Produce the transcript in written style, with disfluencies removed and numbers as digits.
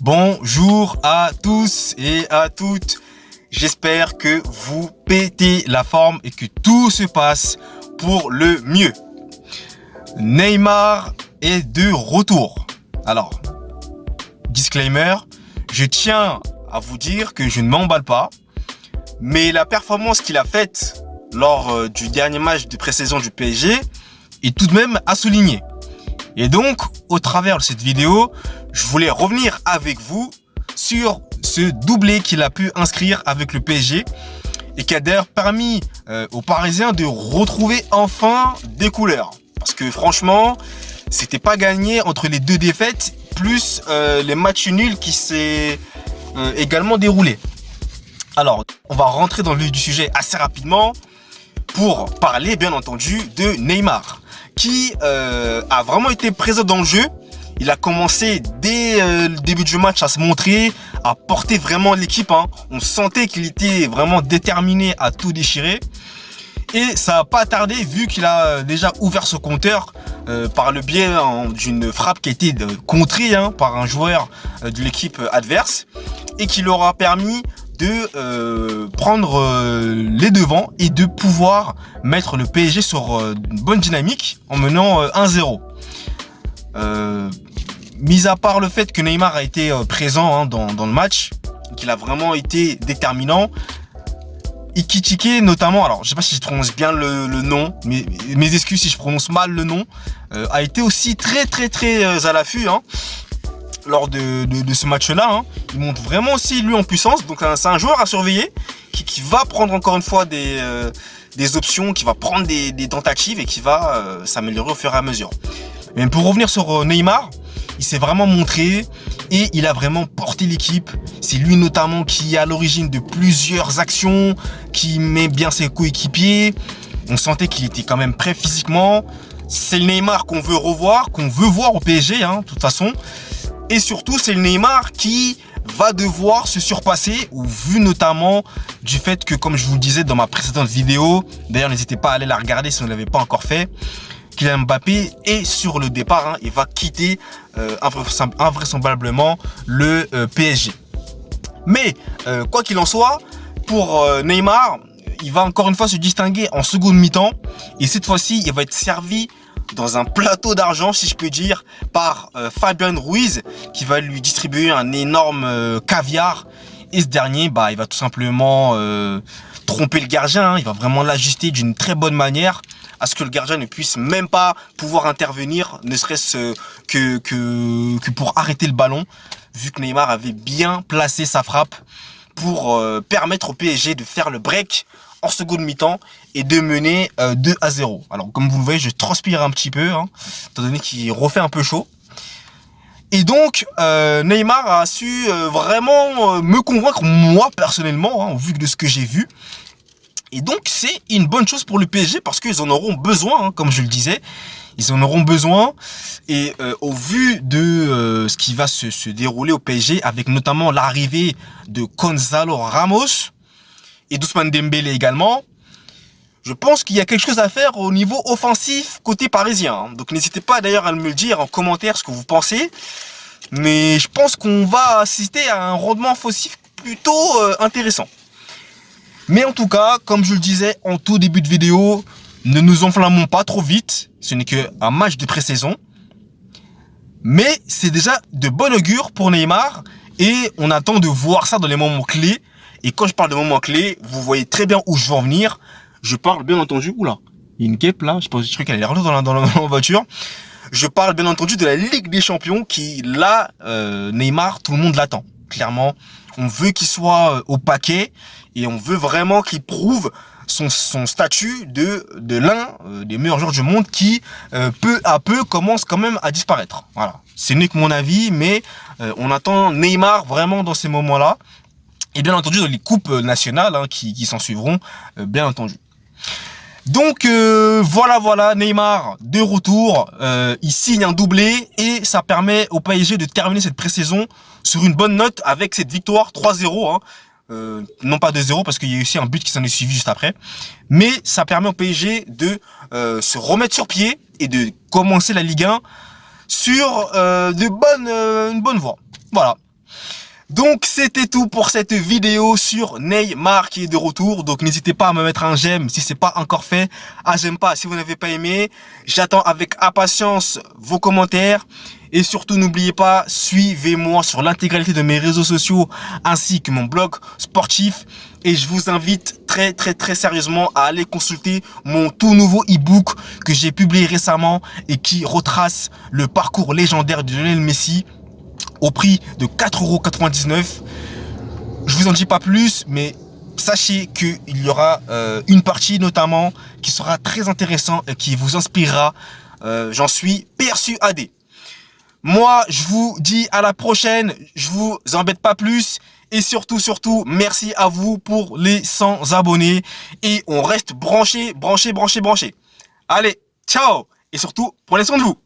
Bonjour à tous et à toutes. J'espère que vous pétez la forme et que tout se passe pour le mieux. Neymar est de retour. Alors, disclaimer, je tiens à vous dire que je ne m'emballe pas, mais la performance qu'il a faite lors du dernier match de pré-saison du PSG est tout de même à souligner. Et donc, au travers de cette vidéo, je voulais revenir avec vous sur ce doublé qu'il a pu inscrire avec le PSG et qui a d'ailleurs permis aux Parisiens de retrouver enfin des couleurs. Parce que franchement, c'était pas gagné entre les deux défaites plus les matchs nuls qui s'est également déroulés. Alors, on va rentrer dans le vif du sujet assez rapidement pour parler bien entendu de Neymar qui a vraiment été présent dans le jeu. Il a commencé dès le début du match à se montrer, à porter vraiment l'équipe. On sentait qu'il était vraiment déterminé à tout déchirer. Et ça n'a pas tardé vu qu'il a déjà ouvert ce compteur par le biais d'une frappe qui a été contrée par un joueur de l'équipe adverse et qui leur a permis de prendre les devants et de pouvoir mettre le PSG sur une bonne dynamique en menant 1-0. Mis à part le fait que Neymar a été présent dans le match, qu'il a vraiment été déterminant, Ekitike notamment, alors je sais pas si je prononce bien le nom, mais mes excuses si je prononce mal le nom, a été aussi très à l'affût lors de ce match-là. Il monte vraiment aussi lui en puissance, donc c'est un joueur à surveiller qui va prendre encore une fois des options, qui va prendre des tentatives et qui va s'améliorer au fur et à mesure. Mais pour revenir sur Neymar, il s'est vraiment montré et il a vraiment porté l'équipe. C'est lui notamment qui est à l'origine de plusieurs actions, qui met bien ses coéquipiers. On sentait qu'il était quand même prêt physiquement. C'est le Neymar qu'on veut revoir, qu'on veut voir au PSG, de toute façon. Et surtout, c'est le Neymar qui va devoir se surpasser, au vu notamment du fait que, comme je vous le disais dans ma précédente vidéo, d'ailleurs n'hésitez pas à aller la regarder si vous ne l'avez pas encore fait, Kylian Mbappé est sur le départ, il va quitter invraisemblablement le PSG. Mais quoi qu'il en soit, pour Neymar, il va encore une fois se distinguer en seconde mi-temps et cette fois-ci, il va être servi dans un plateau d'argent, si je peux dire, par Fabian Ruiz qui va lui distribuer un énorme caviar. Et ce dernier, il va tout simplement tromper le gardien. Il va vraiment l'ajuster d'une très bonne manière à ce que le gardien ne puisse même pas pouvoir intervenir, ne serait-ce que pour arrêter le ballon, vu que Neymar avait bien placé sa frappe pour permettre au PSG de faire le break en seconde mi-temps et de mener 2-0. Alors comme vous le voyez, je transpire un petit peu, étant donné qu'il refait un peu chaud. Et donc Neymar a su vraiment me convaincre moi personnellement, au vu de ce que j'ai vu. Et donc c'est une bonne chose pour le PSG parce qu'ils en auront besoin, comme je le disais. Ils en auront besoin et au vu de ce qui va se dérouler au PSG, avec notamment l'arrivée de Gonzalo Ramos et d'Ousmane Dembélé également, je pense qu'il y a quelque chose à faire au niveau offensif côté parisien. Donc n'hésitez pas d'ailleurs à me le dire en commentaire ce que vous pensez. Mais je pense qu'on va assister à un rendement offensif plutôt intéressant. Mais en tout cas, comme je le disais en tout début de vidéo, ne nous enflammons pas trop vite. Ce n'est qu'un match de pré-saison. Mais c'est déjà de bon augure pour Neymar. Et on attend de voir ça dans les moments clés. Et quand je parle de moments clés, vous voyez très bien où je veux en venir. Je parle bien entendu... Oula, il y a une cape là. Je crois qu'elle est rentrée dans la voiture. Je parle bien entendu de la Ligue des Champions qui, là, Neymar, tout le monde l'attend. Clairement, on veut qu'il soit au paquet et on veut vraiment qu'il prouve son statut de l'un des meilleurs joueurs du monde qui, peu à peu, commence quand même à disparaître. Voilà, ce n'est que mon avis, mais on attend Neymar vraiment dans ces moments-là. Et bien entendu, dans les coupes nationales qui s'en suivront, bien entendu. Donc voilà, Neymar de retour, il signe un doublé et ça permet au PSG de terminer cette pré-saison sur une bonne note avec cette victoire 3-0, non pas 2-0 parce qu'il y a aussi un but qui s'en est suivi juste après, mais ça permet au PSG de se remettre sur pied et de commencer la Ligue 1 sur une bonne voie. Voilà. Donc c'était tout pour cette vidéo sur Neymar qui est de retour. Donc n'hésitez pas à me mettre un j'aime si c'est pas encore fait. Ah j'aime pas si vous n'avez pas aimé. J'attends avec impatience vos commentaires. Et surtout n'oubliez pas, suivez-moi sur l'intégralité de mes réseaux sociaux ainsi que mon blog sportif. Et je vous invite très sérieusement à aller consulter mon tout nouveau e-book que j'ai publié récemment et qui retrace le parcours légendaire de Lionel Messi au prix de 4,99 €. Je vous en dis pas plus, mais sachez qu'il y aura une partie notamment qui sera très intéressante et qui vous inspirera. J'en suis persuadé. Moi, je vous dis à la prochaine. Je vous embête pas plus. Et surtout, merci à vous pour les 100 abonnés. Et on reste branché. Allez, ciao. Et surtout, prenez soin de vous.